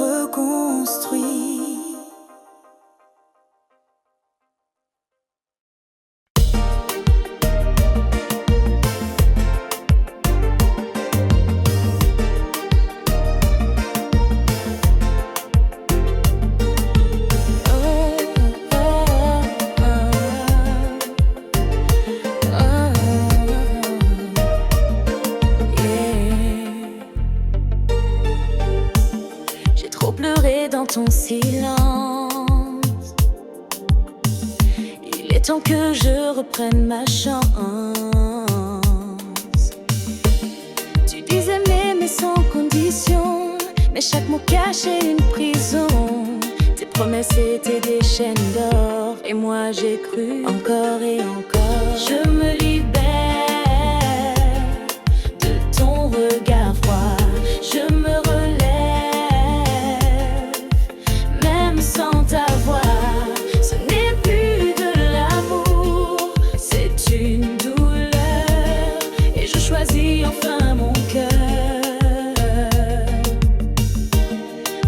reconstruit. Ton silence, il est temps que je reprenne ma chance. Tu disais m'aimer sans condition, mais chaque mot cachait une prison. Tes promesses étaient des chaînes d'or, et moi j'ai cru encore et encore. Je me libère de ton regard froid, je me relève sans ta voix. Ce n'est plus de l'amour, c'est une douleur, et je choisis enfin mon cœur.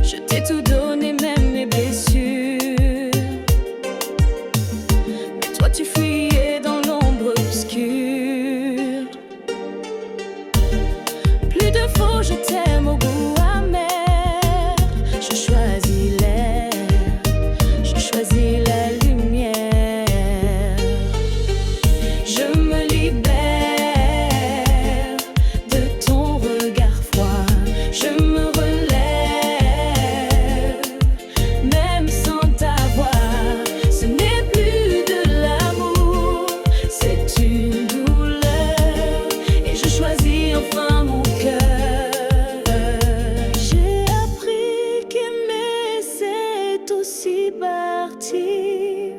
Je t'ai tout donné, même mes blessures, mais toi tu fuyais dans l'ombre obscure. Plus de faux, je t'aime au goût amer, je choisis l'air, choisis la lumière. Je me libère de ton regard froid, je me relève, même sans ta voix. Ce n'est plus de l'amour, c'est une douleur, et je choisis enfin mon cœur. J'ai appris qu'aimer c'est aussi partir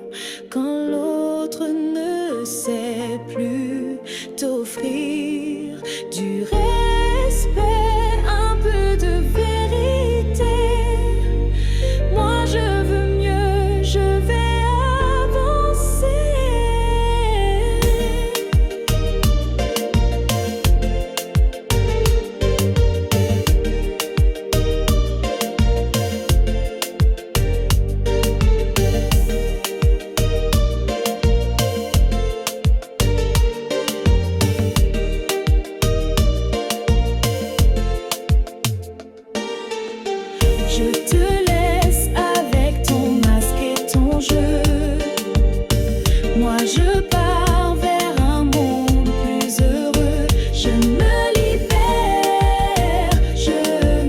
quand l'autre ne sait plus t'offrir du respect, un peu de vérité. Moi je veux mieux, je vais avancer. Je te laisse avec ton masque et ton jeu. Moi je pars vers un monde plus heureux. Je me libère, je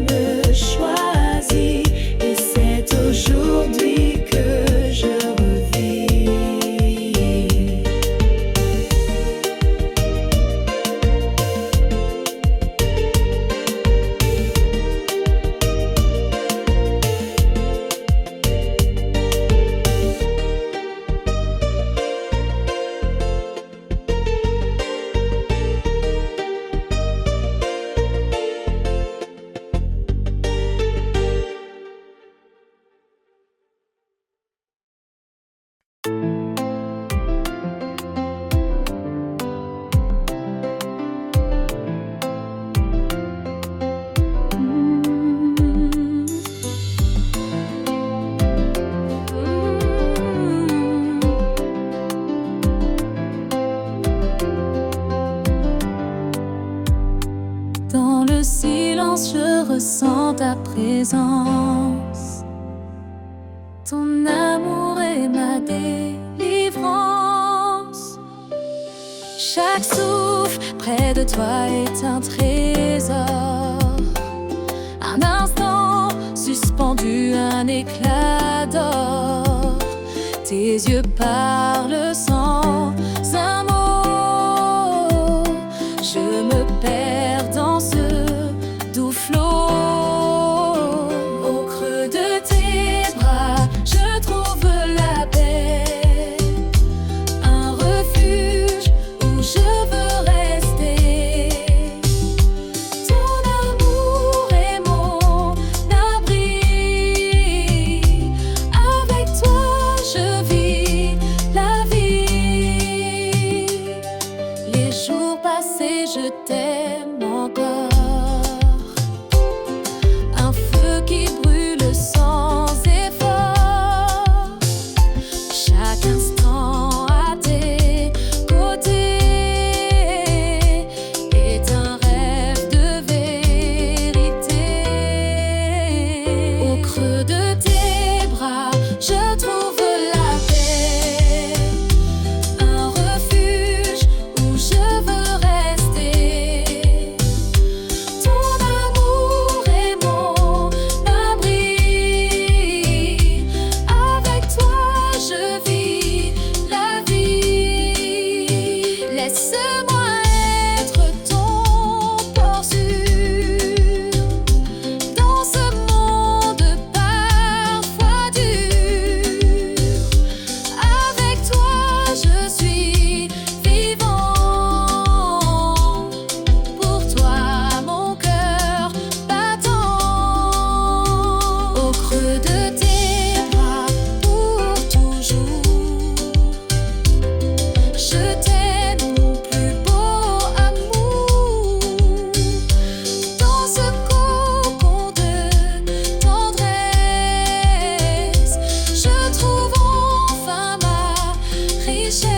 me choisis, et c'est aujourd'hui que je revis. Dans le silence, je ressens ta présence. Ton amour est ma délivrance. Chaque souffle près de toi est un trésor. Un instant suspendu, un éclat d'or. Tes yeux parlent sans un mot. Je me perds dans ce doux flot. Au creux de tes bras, je trouve la paix. Un refuge où je veux rester. Ton amour est mon abri. Avec toi, je vis la vie. creux de tes bras, je trouve la paix, un refuge où je veux rester. Ton amour est mon abri, avec toi je vis la vie. Laisse-moi être ton port sûr dans ce monde parfois dur. Avec toi je suis vivant, pour toi mon cœur battant. Au creux de tes bras pour toujours, je t'aime mon plus beau amour. Dans ce cocon de tendresse, je trouve enfin ma richesse.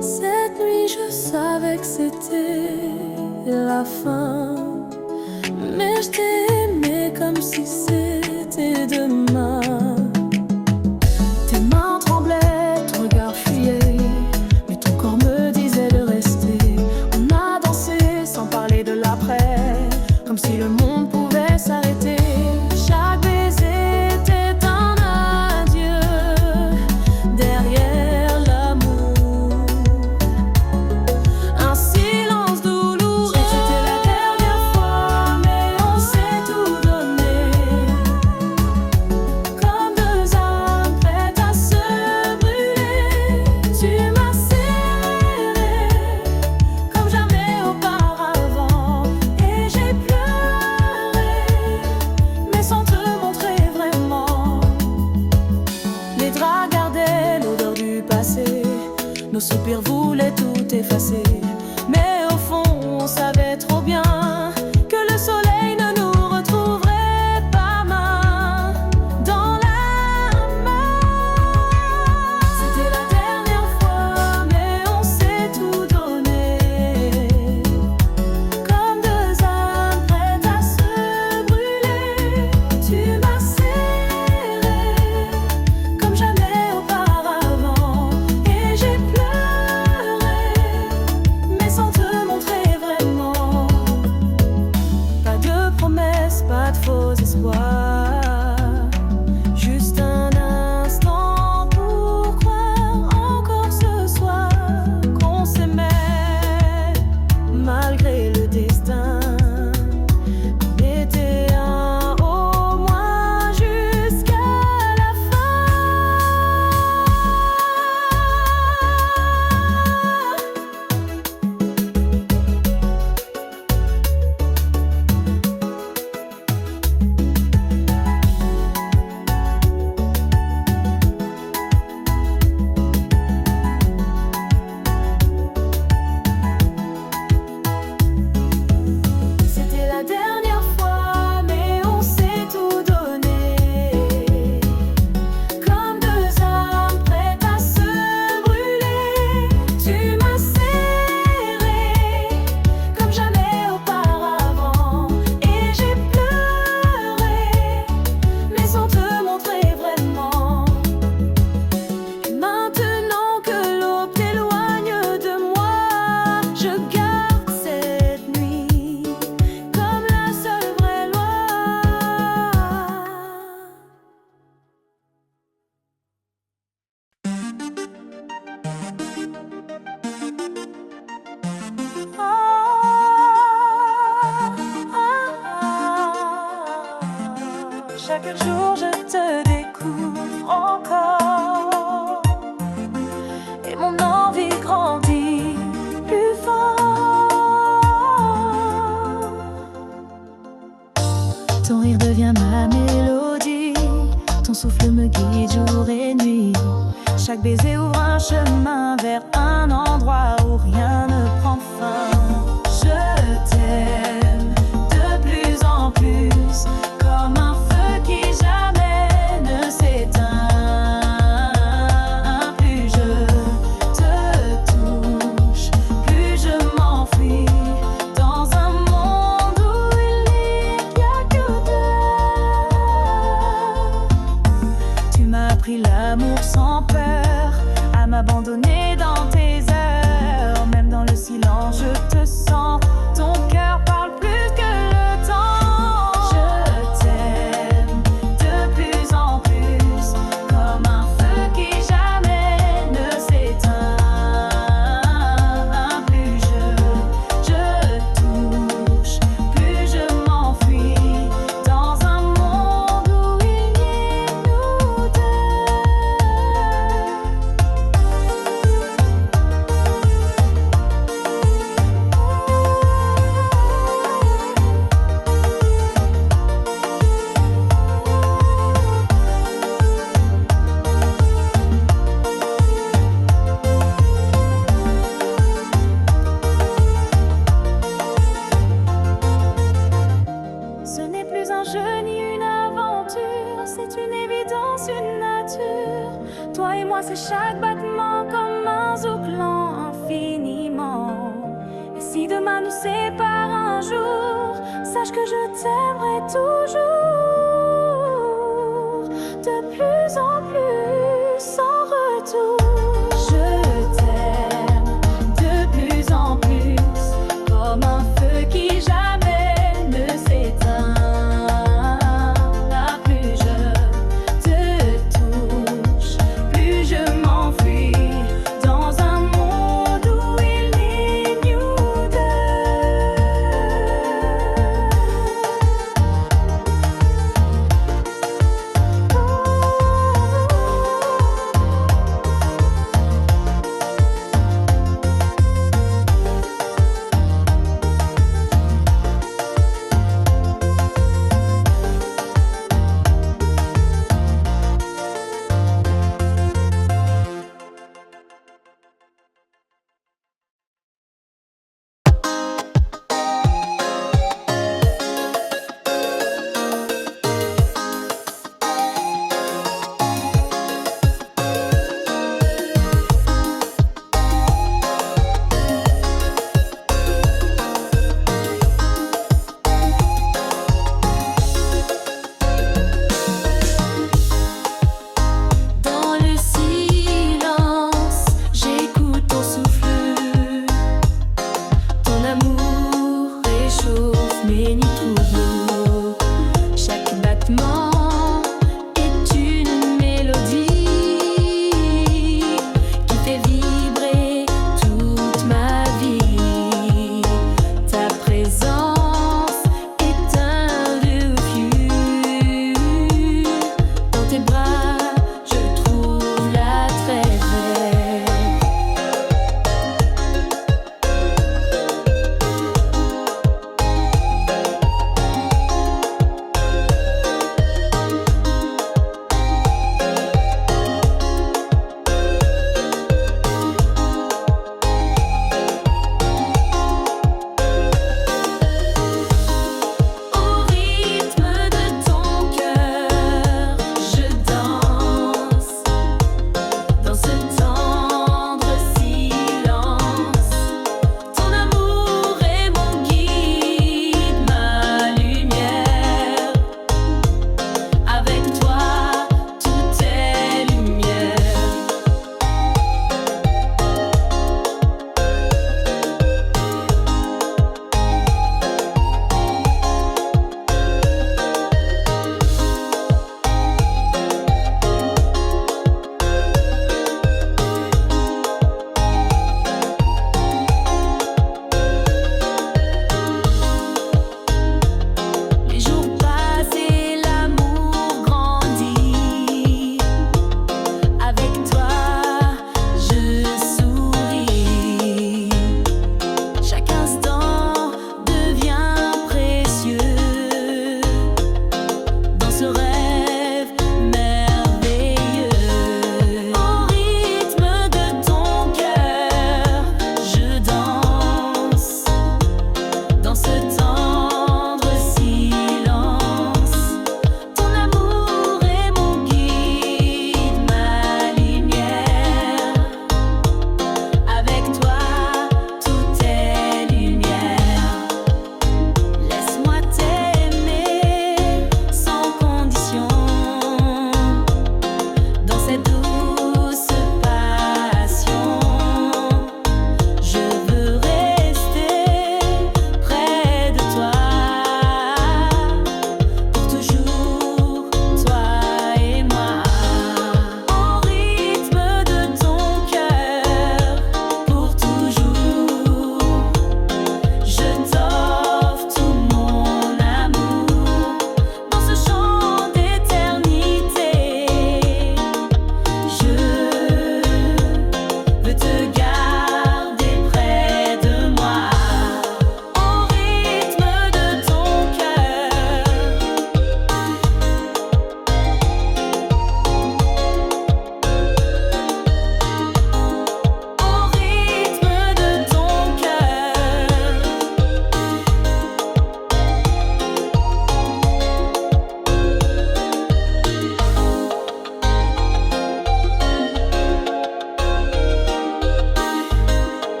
Cette nuit je savais que c'était la fin, mais je t'ai aimé comme si c'était demain. Tes mains tremblaient, ton regard fuyait, mais ton corps me disait de rester. On a dansé sans parler de l'après, comme si le monde pouvait s'arrêter. Chaque baiser était un adieu derrière l'amour, un silence douloureux. C'était la dernière fois, mais on s'est tout donné, comme deux âmes prêtes à se brûler. Tu m'as serré comme jamais auparavant, et j'ai pleuré, mais sans te montrer vraiment. Les draps gardaient l'odeur du passé, nos soupirs voulaient tout effacer. Mais au fond, on savait trop bien que le soleil ne nous retrouverait pas main dans la main. C'était la dernière fois, mais on s'est tout donné, comme deux âmes prêtes à se brûler. Tu m'as serré comme jamais auparavant, et j'ai pleuré, chemin vers un endroit où rien ne prend fin. Je t'aime de plus en plus, comme un feu qui jamais ne s'éteint. Plus je te touche, plus je m'enfuis dans un monde où il n'y a que toi. Tu m'as appris l'amour sans peur, à m'abandonner dans tes heures. Même dans le silence, je te sens. Ton cœur parle plus que le temps. Je t'aime de plus en plus, comme un feu qui jamais ne s'éteint. Plus je touche, plus je m'enfuis dans un monde où il n'y a que nous deux. Ce n'est plus un jeu ni une aventure, c'est une évidence, une nature. Toi et moi, c'est chaque battement comme un zouk lent infiniment. Et si demain nous sépare un jour, sache que je t'aimerai toujours. De plus en plus, sans retour. Je t'aime de plus en plus, comme un feu qui jamais ne s'éteint. Plus je te touche, plus je m'enfuis dans un monde où il n'y a que nous deux.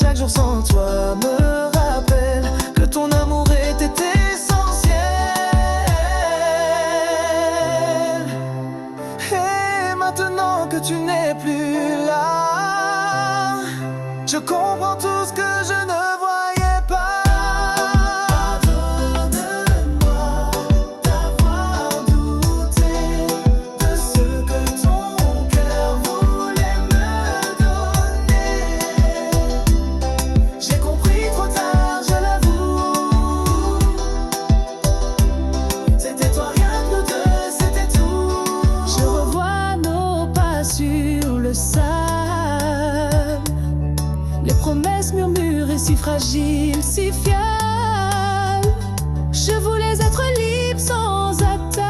chaque jour sans toi me rappelle que ton amour était essentiel. Et maintenant que tu n'es plus là, je comprends tout ce que je ne voyais pas. Pardonne-moi d'avoir douté de ce que ton cœur voulait me donner. J'ai compris trop tard, je l'avoue. C'était toi, rien que nous deux, c'était tout. Je revois nos pas sur le sable, les promesses murmurées si fragiles, si fiables. Je voulais être libre sans attache,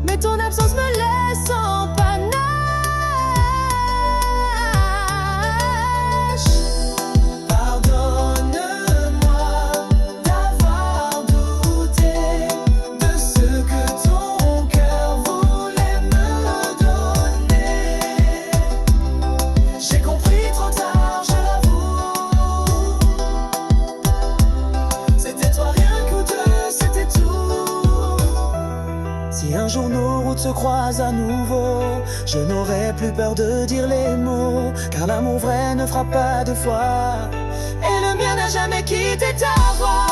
mais ton absence me laisse en panache. Pardonne-moi d'avoir douté de ce que ton cœur voulait me donner. J'ai compris trop tard, je l'avoue. C'était toi, rien que nous deux, c'était tout. Si un jour nos routes se croisent à nouveau, je n'aurai plus peur de dire les mots, car l'amour vrai ne frappe pas deux fois, et le mien n'a jamais quitté ta voix.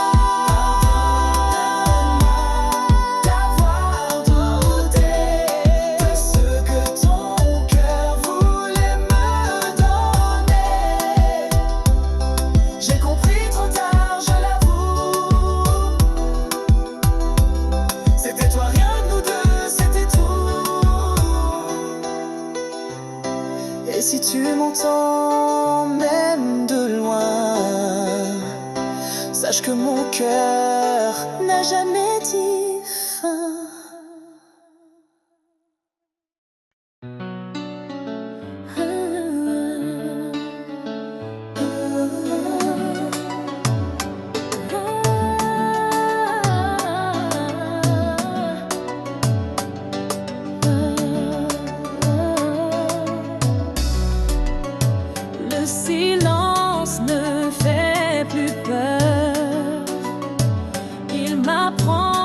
D'avoir douté de ce que ton cœur voulait me donner. J'ai compris trop tard, je l'avoue. C'était toi, rien que nous deux, c'était tout. Et si tu m'entends même de loin, sache que mon cœur n'a jamais dit fin. Le silence ne fait plus peur, il m'apprend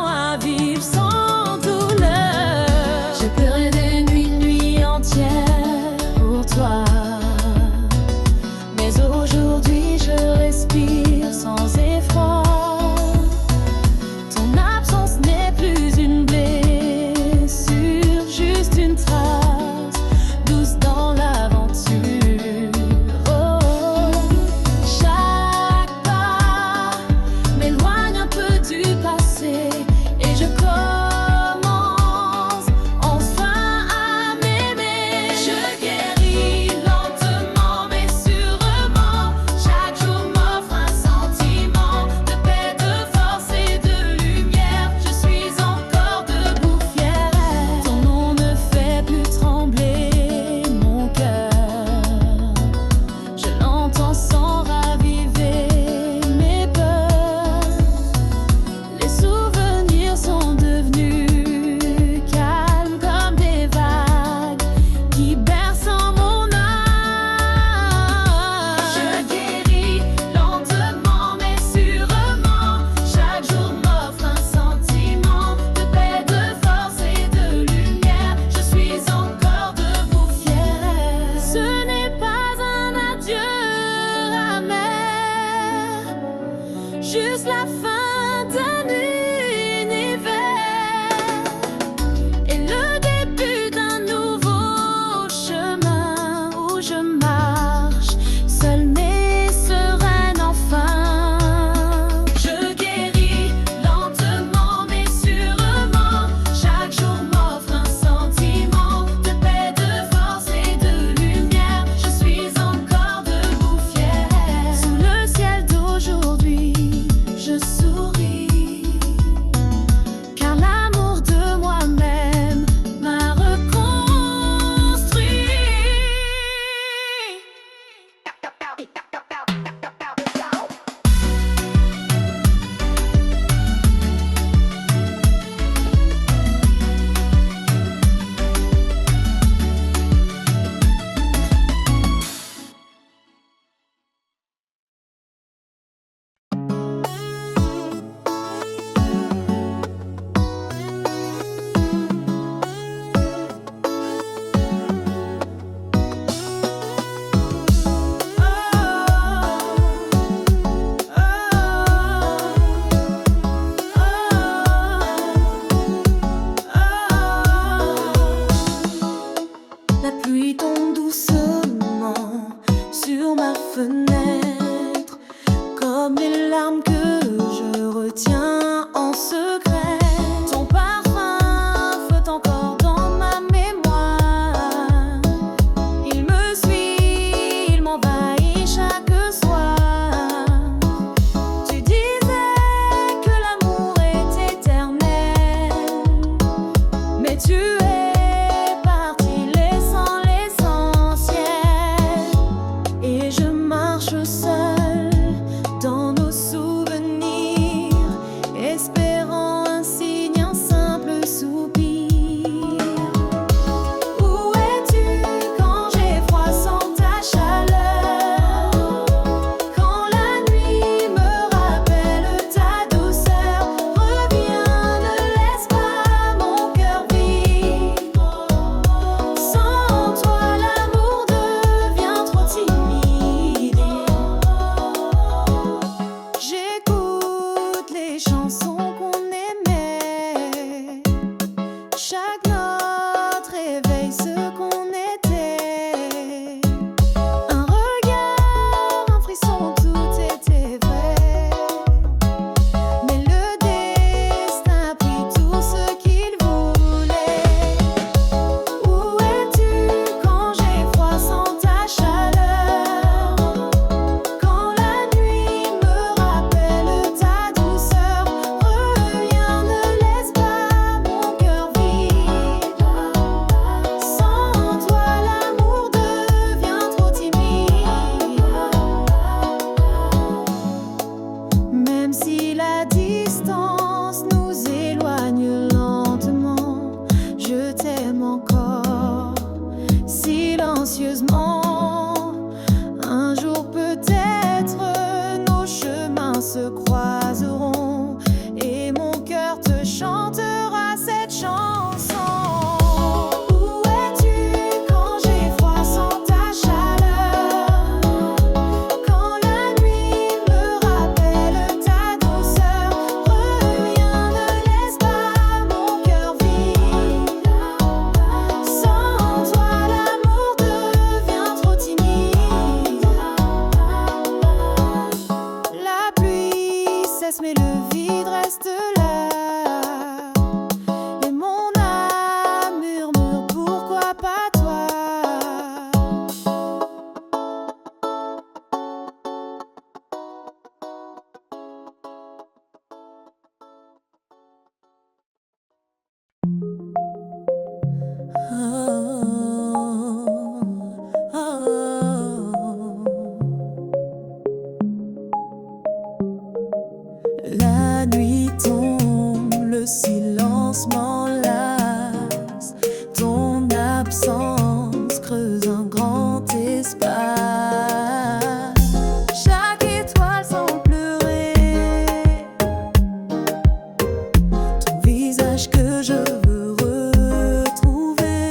riche que je veux retrouver.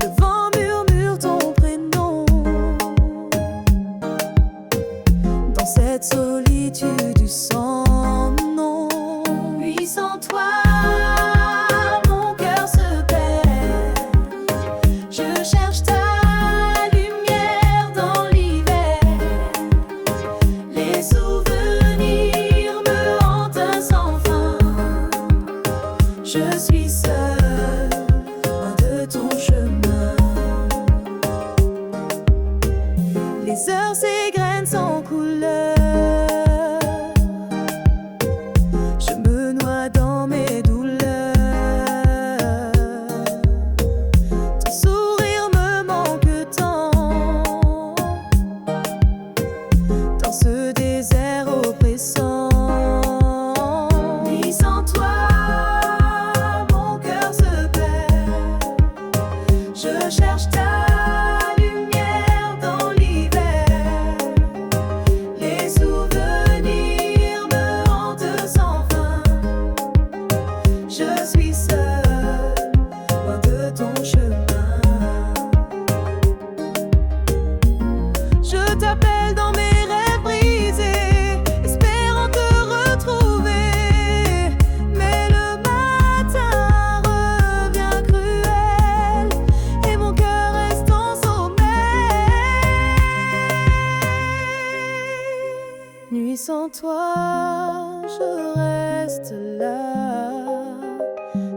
Le vent murmure ton prénom dans cette solitude sans nom. Puis sans toi mon cœur se perd. Je cherche ta lumière dans l'hiver. Les souvenirs me hantent sans fin. Je suis seule, loin de ton chemin. Les heures s'égrènent sans couleur. Je me noie dans mes douleurs. Ton sourire me manque tant. Dans ce désert oppressant. Ni sans toi mon cœur se perd. Je cherche ta lumière dans l'hiver. Les souvenirs me hantent sans fin. Je suis seule, loin de ton chemin. Je t'appelle dans mes rêves brisés, espérant te retrouver. Mais le matin revient cruel et mon cœur reste en sommeil. Nuit sans toi, je reste là,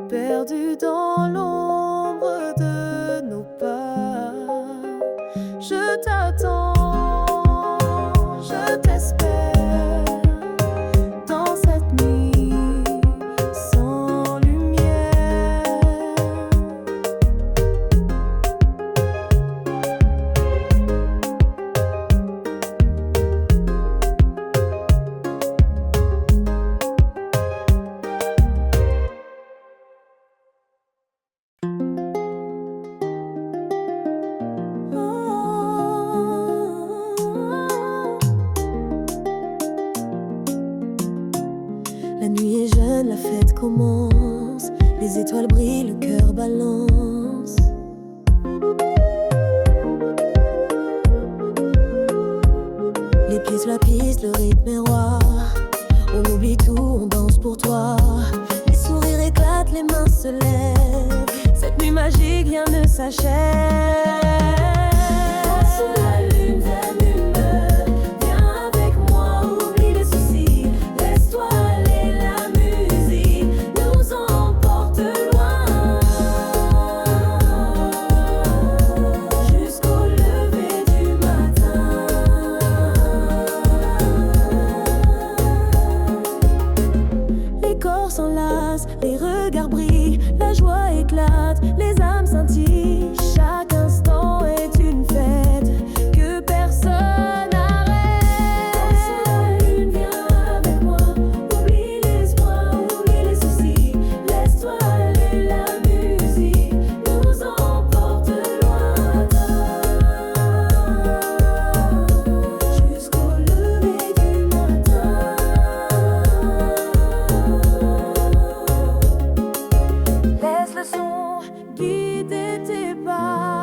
perdu dans l'ombre de nos pas. Je t'attends, je t'espère dans cette nuit sans lumière. La nuit est jeune, la fête commence. Les étoiles brillent, le cœur balance. Les pieds sur la piste, le rythme est roi. On oublie tout, on danse pour toi. Les sourires éclatent, les mains se lèvent. Cette nuit magique, rien ne s'achève. Sous la lune, viens avec moi, oublie les soucis. Laisse-toi aller, la musique nous emporte loin. Jusqu'au lever du matin. Les corps s'enlacent, les regards brillent, la joie éclate, les âmes scintillent. Chaque instant est une fête que personne n'arrête. Sous la lune, viens avec moi, oublie l'espoir, oublie les soucis. Laisse-toi aller, la musique nous emporte lointain. Jusqu'au lever du matin. Laisse le son guider tes pas.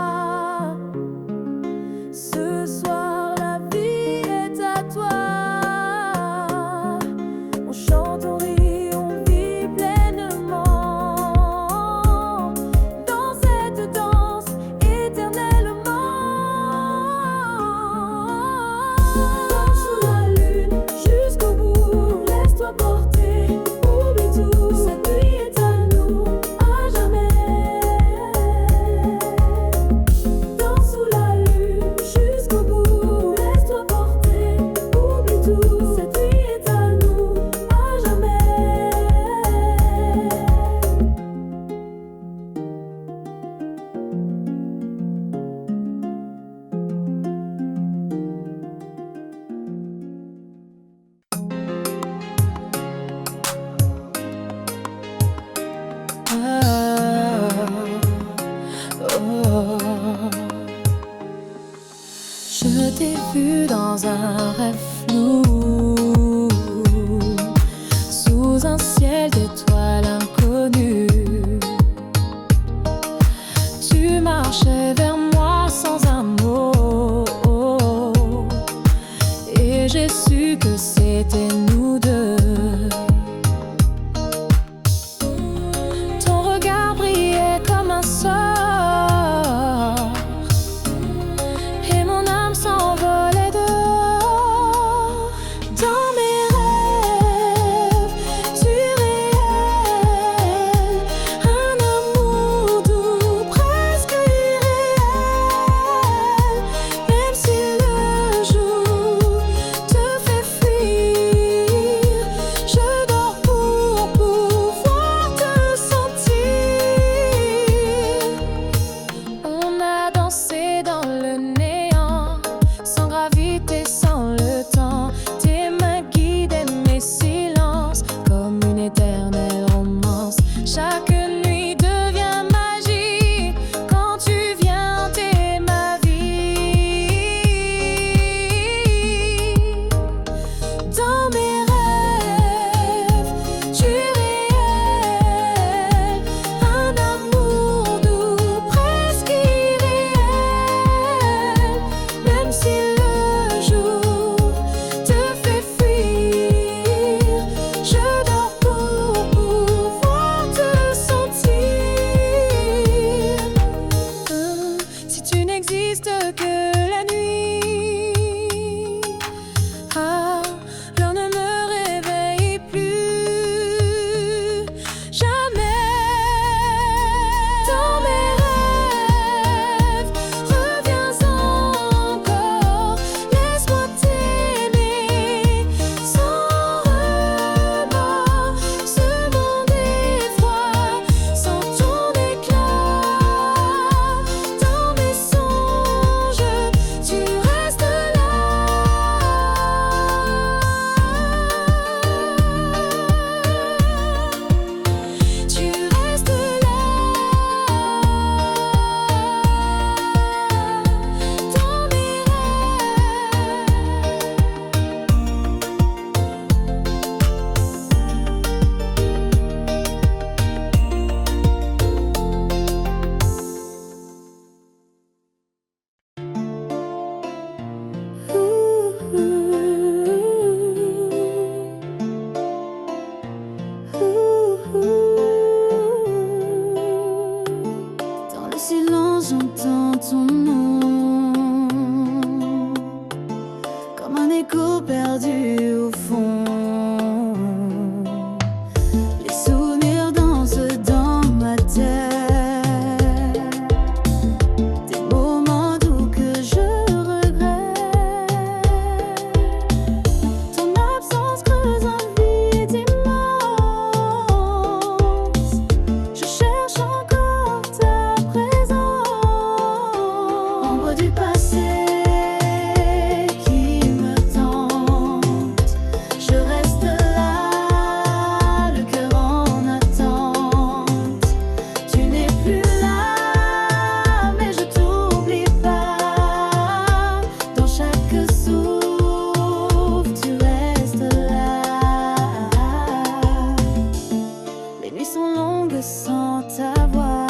sont longues sans ta voix.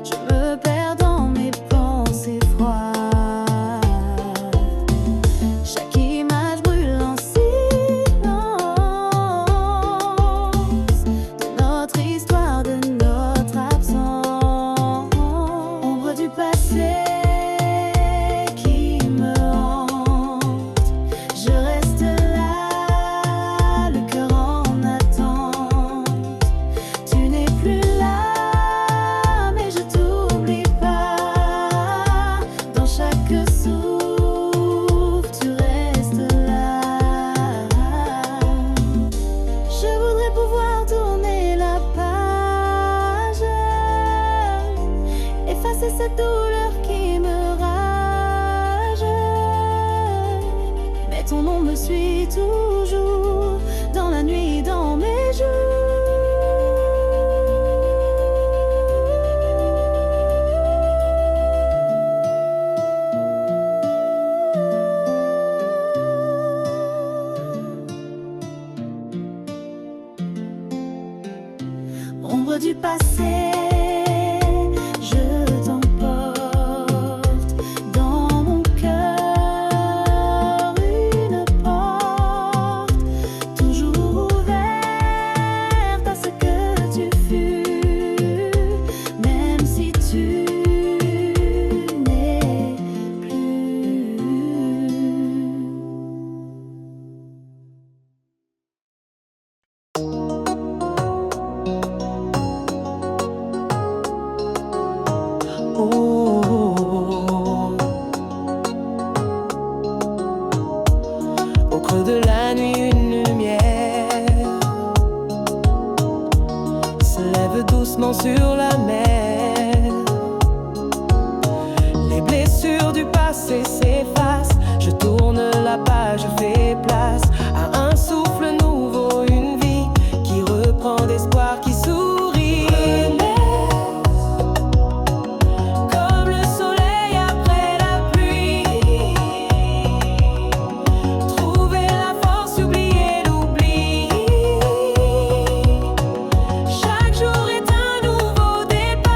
Je me perds dans mes pensées froides. Chaque image brûle en silence de notre histoire, de notre absence. Ombre du passé qui me hante, je reste là, le cœur en attente. Tu n'es plus là, mais je t'oublie pas. Dans chaque souffle, tu restes là. Je voudrais pouvoir tourner la page, effacer cette douleur qui me rage. Mais ton nom me suit toujours, dans la nuit, dans mes jours. Ombre du passé, je t'emporte dans mon cœur, une porte toujours ouverte à ce que tu fus, même si tu n'es plus. Oh, au creux de la nuit, une lumière se lève doucement sur la mer. Les blessures du passé s'effacent. Je tourne la page, je fais place à un souffle nouveau, une vie qui reprend d'espoir, qui sourit. Comme le soleil après la pluie, trouver la force, oublier l'oubli. Chaque jour est un nouveau départ.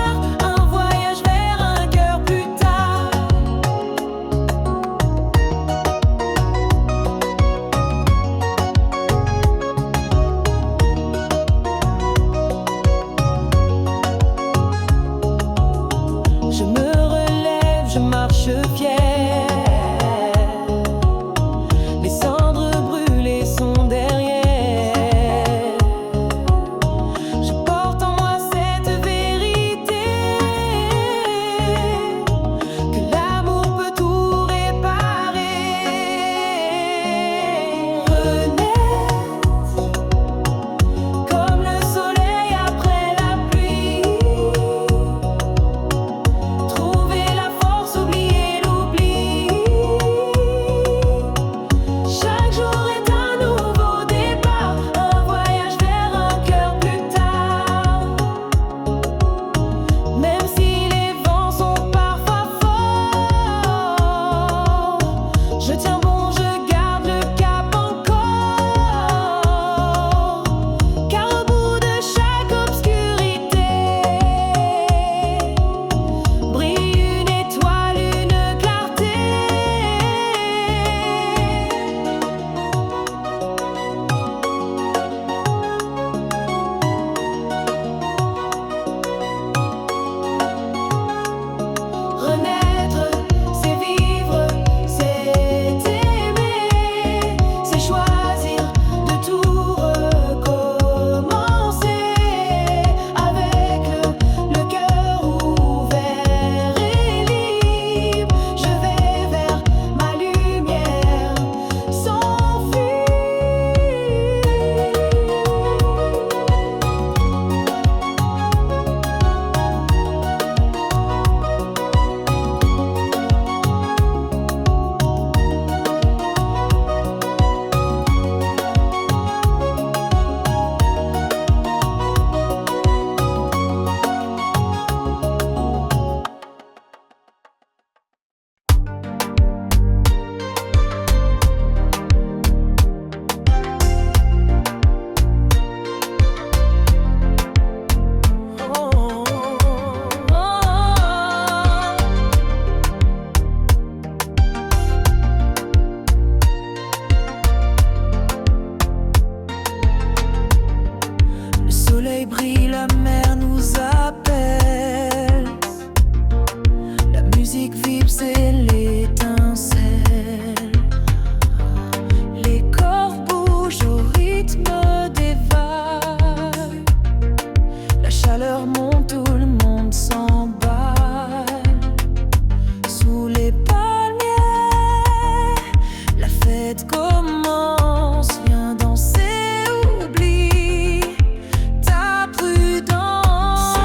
soleil brille, la mer nous appelle. La musique vibre, c'est l'étincelle. Les corps bougent au rythme des vagues. La chaleur monte, tout le monde s'emballe. Sous les palmiers, la fête commence. Viens danser, oublie ta prudence.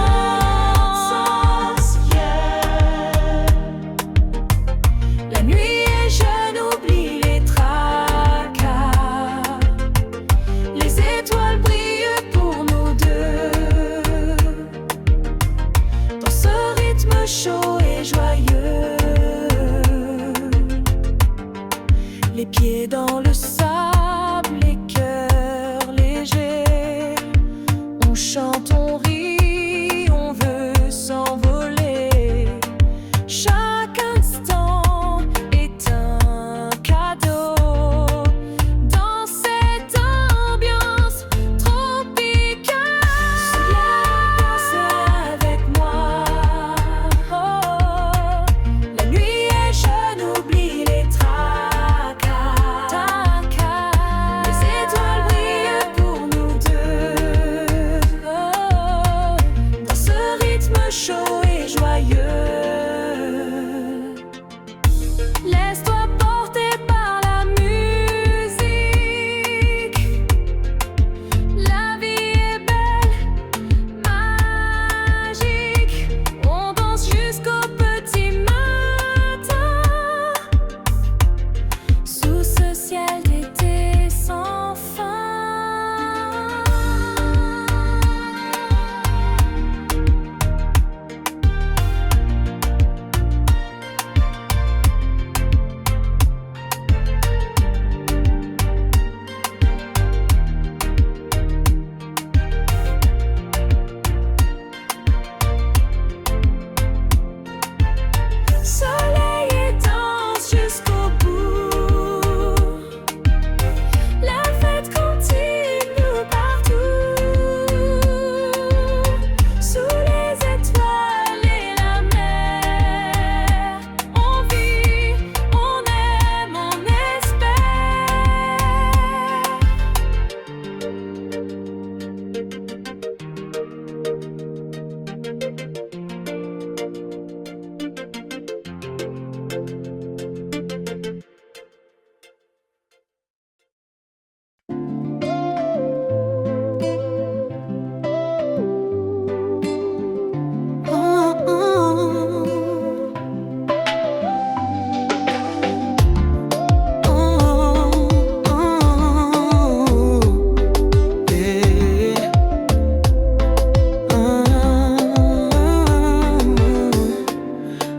Yeah. La nuit est jeune, oublie les tracas. Les étoiles brillent pour nous deux. Dans ce rythme chaud et joyeux, les pieds dans le sable, les cœurs légers. On chante, on rit, on veut s'envoler. Chaque instant est un cadeau. Dans cette ambiance tropicale, soulève avec moi. Oh, la nuit est jeune, oublie les tracas. Les étoiles brillent pour nous deux. Oh, dans ce rythme chaud et joyeux, laisse-toi porter par la musique. La vie est belle, magique. On danse jusqu'au petit matin, sous ce ciel d'été sans fin. Soleil et danse jusqu'au bout. La fête continue partout. Sous les étoiles et la mer, on vit, on aime, on espère.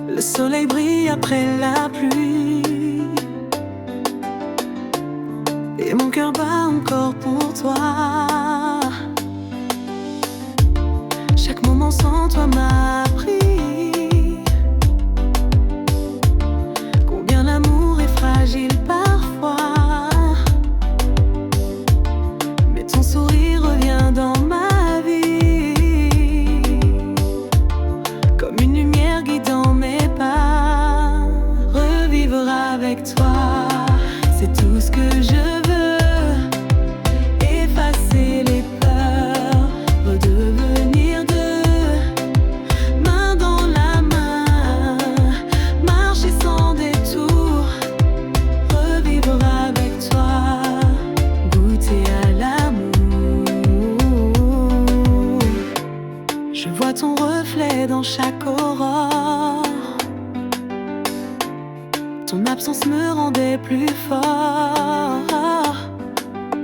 Le soleil brille après la pluie, et mon cœur bat encore pour toi. Chaque moment sans toi m'a appris combien l'amour est fragile parfois. Mais ton sourire revient dans ma vie, comme une lumière guidant mes pas. Revivre avec toi, c'est tout ce que je veux. Effacer les peurs, redevenir deux. Main dans la main, marcher sans détour. Revivre avec toi, goûter à l'amour. Je vois ton reflet dans chaque aurore. Ton absence me rendait plus fort.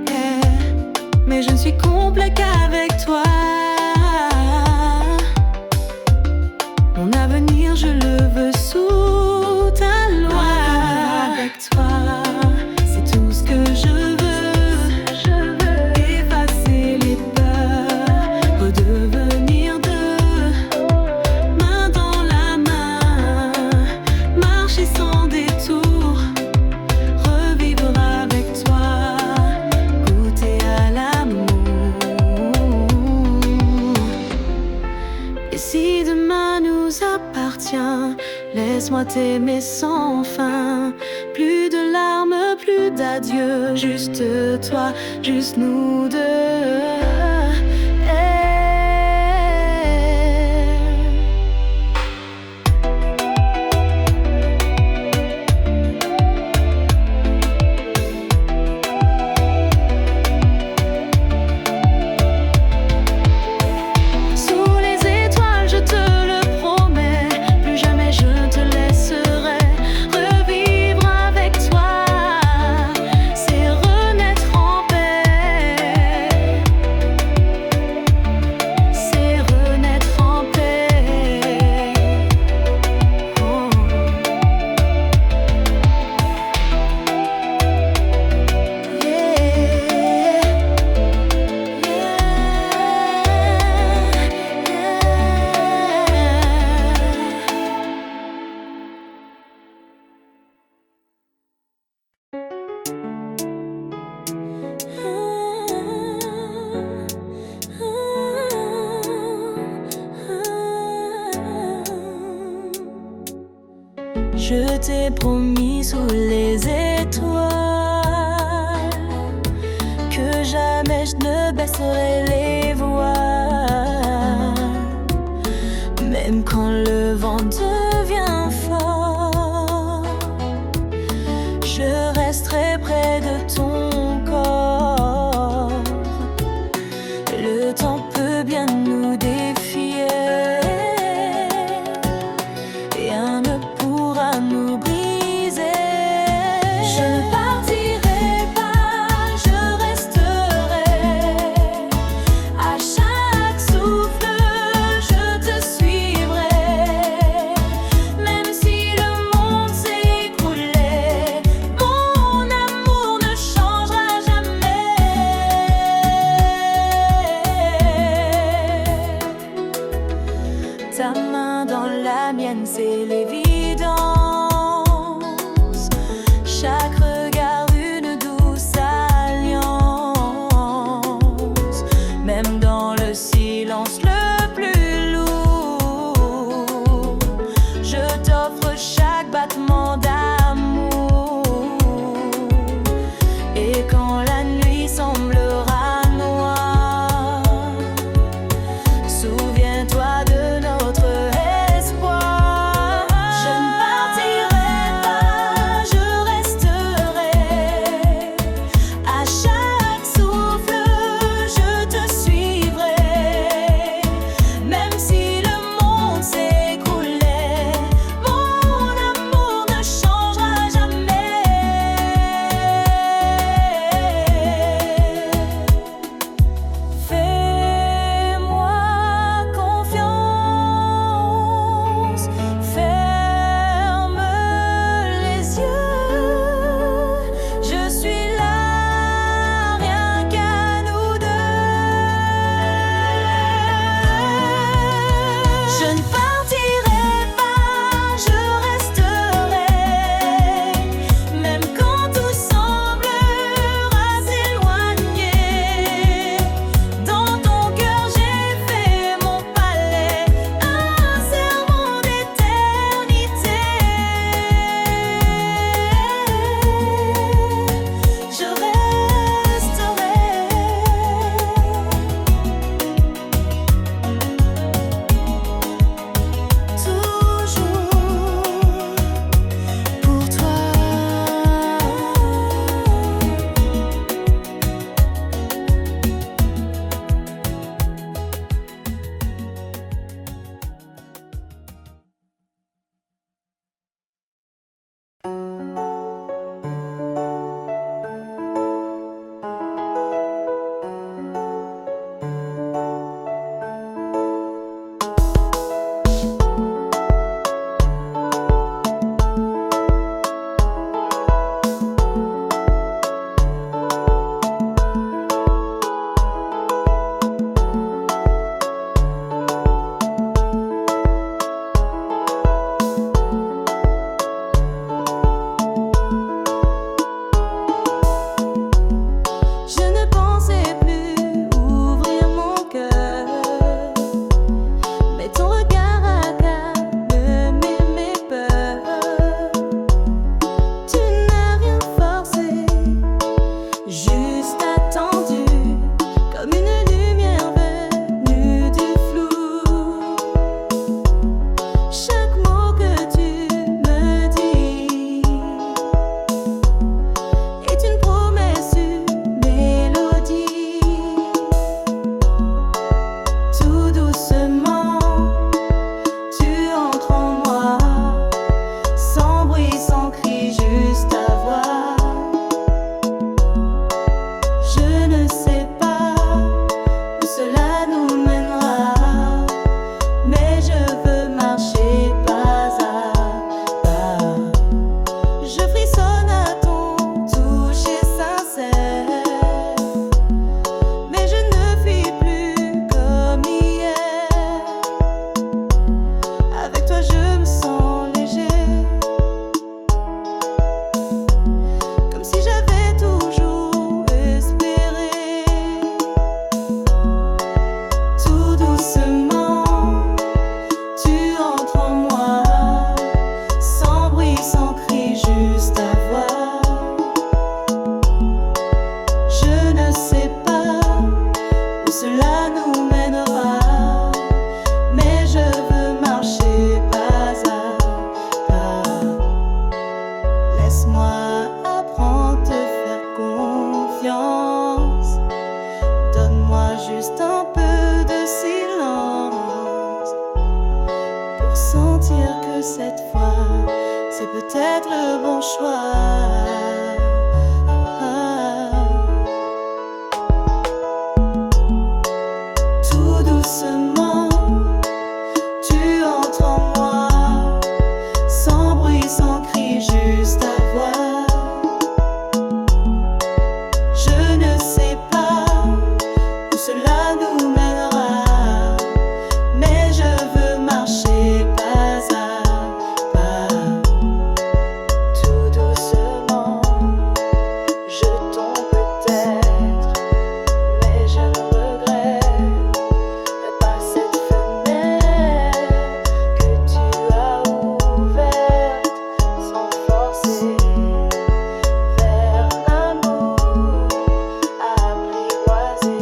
Yeah. Mais je ne suis complet qu'avec toi. Mon avenir, je le veux sous ta loi. Avec toi, c'est tout ce que je veux. Effacer les peurs, redevenir deux. Main dans la main, marcher sans détour. Revivre avec toi, goûter à l'amour. laisse-moi t'aimer sans fin. Plus de larmes, plus d'adieu, juste toi, juste nous deux. Je t'ai promis sous les étoiles que jamais je ne baisserai les voiles. Même quand le vent devient fort, je resterai près de ton corps. Le temps peut bien nous défier, rien ne pourra nous briser. Je ne partirai pas, je resterai. À chaque souffle, je te suivrai. Même si le monde s'écroulait, mon amour ne changera jamais. Ta main dans la mienne, c'est l'évidence. Chaque regard une douce alliance. Même dans le silence le plus lourd, je t'offre chaque battement d'amour. Et quand la nuit semblera noire, souviens-toi de notre espoir. cette fois, c'est peut-être le bon choix. Tout doucement, tu entres en moi, sans bruit, sans cri, juste à voix. Je ne sais pas où cela nous mènera, mais je veux marcher pas à pas. Tout doucement, je tombe peut-être, mais je ne regrette pas cette fenêtre que tu as ouverte sans forcer vers l'amour apprivoisé.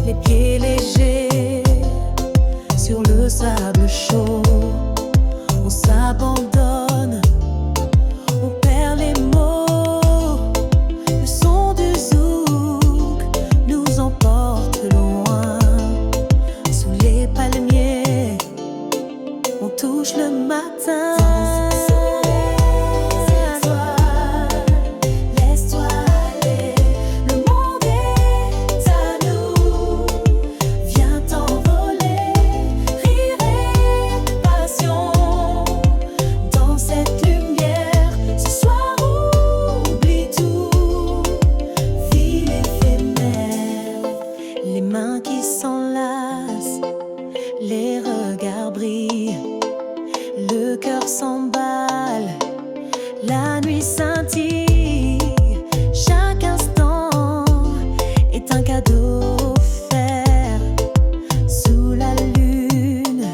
Les pieds légers sur le sable chaud, on s'abandonne, on perd les mots. Le son du zouk nous emporte loin. Sous les palmiers, on touche le matin. Laisse-toi aller, le monde est à nous. Viens t'envoler, rire et passion. Dans cette lumière, ce soir oublie tout. Vie éphémère, les mains qui s'enlacent, les regards brillent, le cœur s'emballe, la nuit scintille. Chaque instant est un cadeau offert. Sous la lune,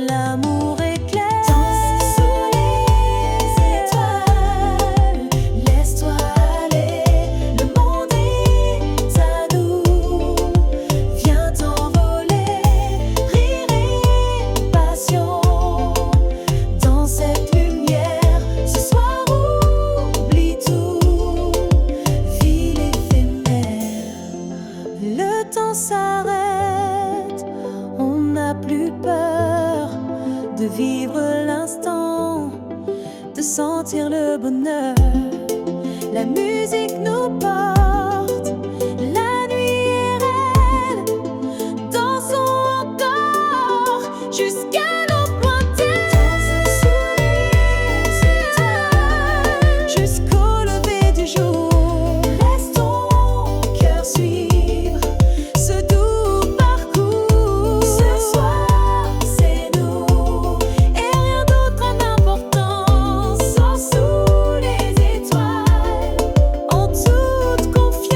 l'amour éclaire. Danse sous les étoiles, laisse-toi aller, le monde est à nous. Viens t'envoler, rire et passion. Dans cette lumière, ce soir oublie tout. Ville éphémère, le temps s'arrête, on n'a plus peur de vivre l'instant, de sentir le bonheur. La musique nous porte, la nuit est reine. Dansons encore jusqu'à nos pointées. Sous les étoiles, jusqu'au lever du jour. Laisse ton cœur suivre ce doux parcours. Ce soir, c'est nous et rien d'autre d'important. Sans sous les étoiles, en toute confiance.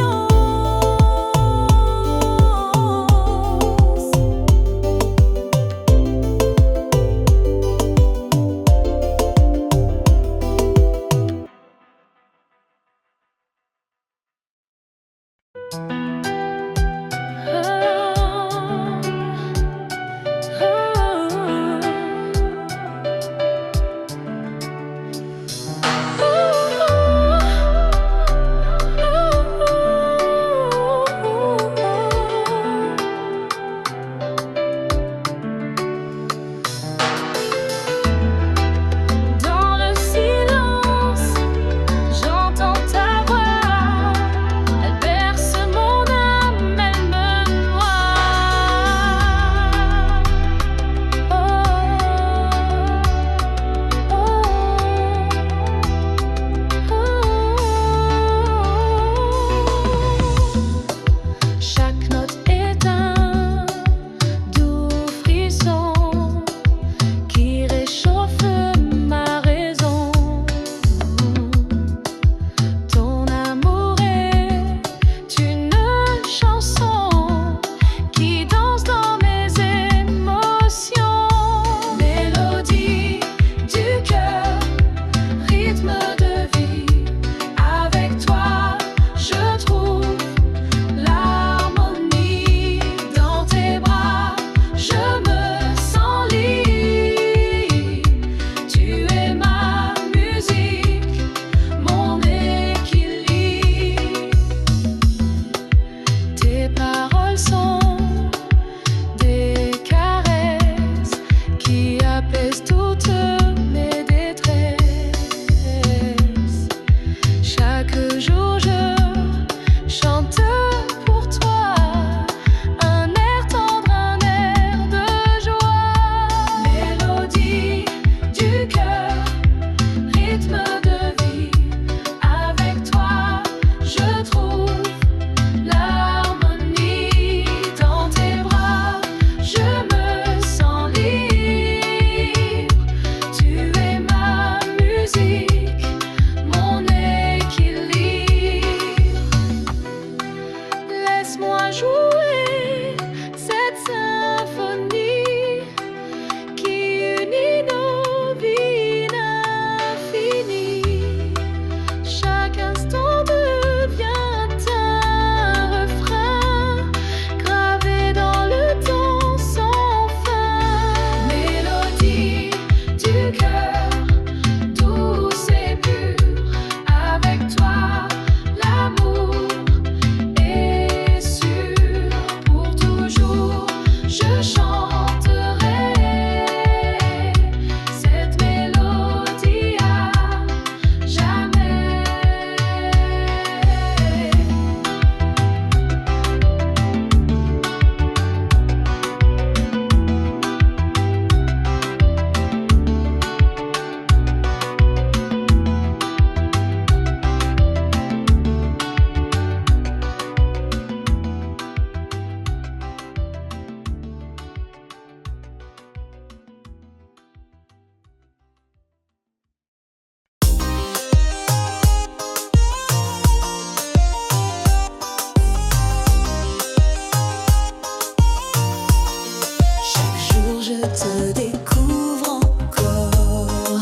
je te découvre encore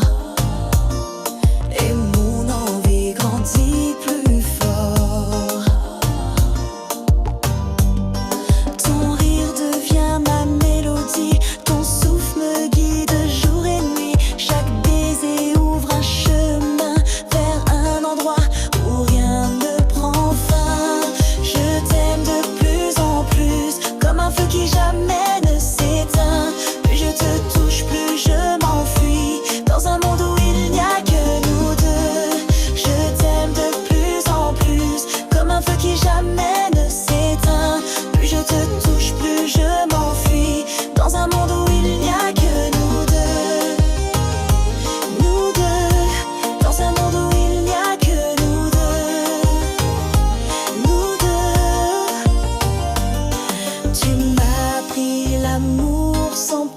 et mon envie grandit plus fort. Ton rire devient ma mélodie, ton souffle me guide jour et nuit. Chaque baiser ouvre un chemin vers un endroit où rien ne prend fin. Je t'aime de plus en plus, comme un feu qui jamais ne s'éteint. Plus je te touche, plus je m'enfuis dans un monde où il n'y a que nous deux. Je t'aime de plus en plus, comme un feu qui jamais ne s'éteint. Plus je te touche, plus je m'enfuis dans un monde où il n'y a que nous deux. Nous deux, dans un monde où il n'y a que nous deux. Nous deux. Tu m'as appris l'amour sans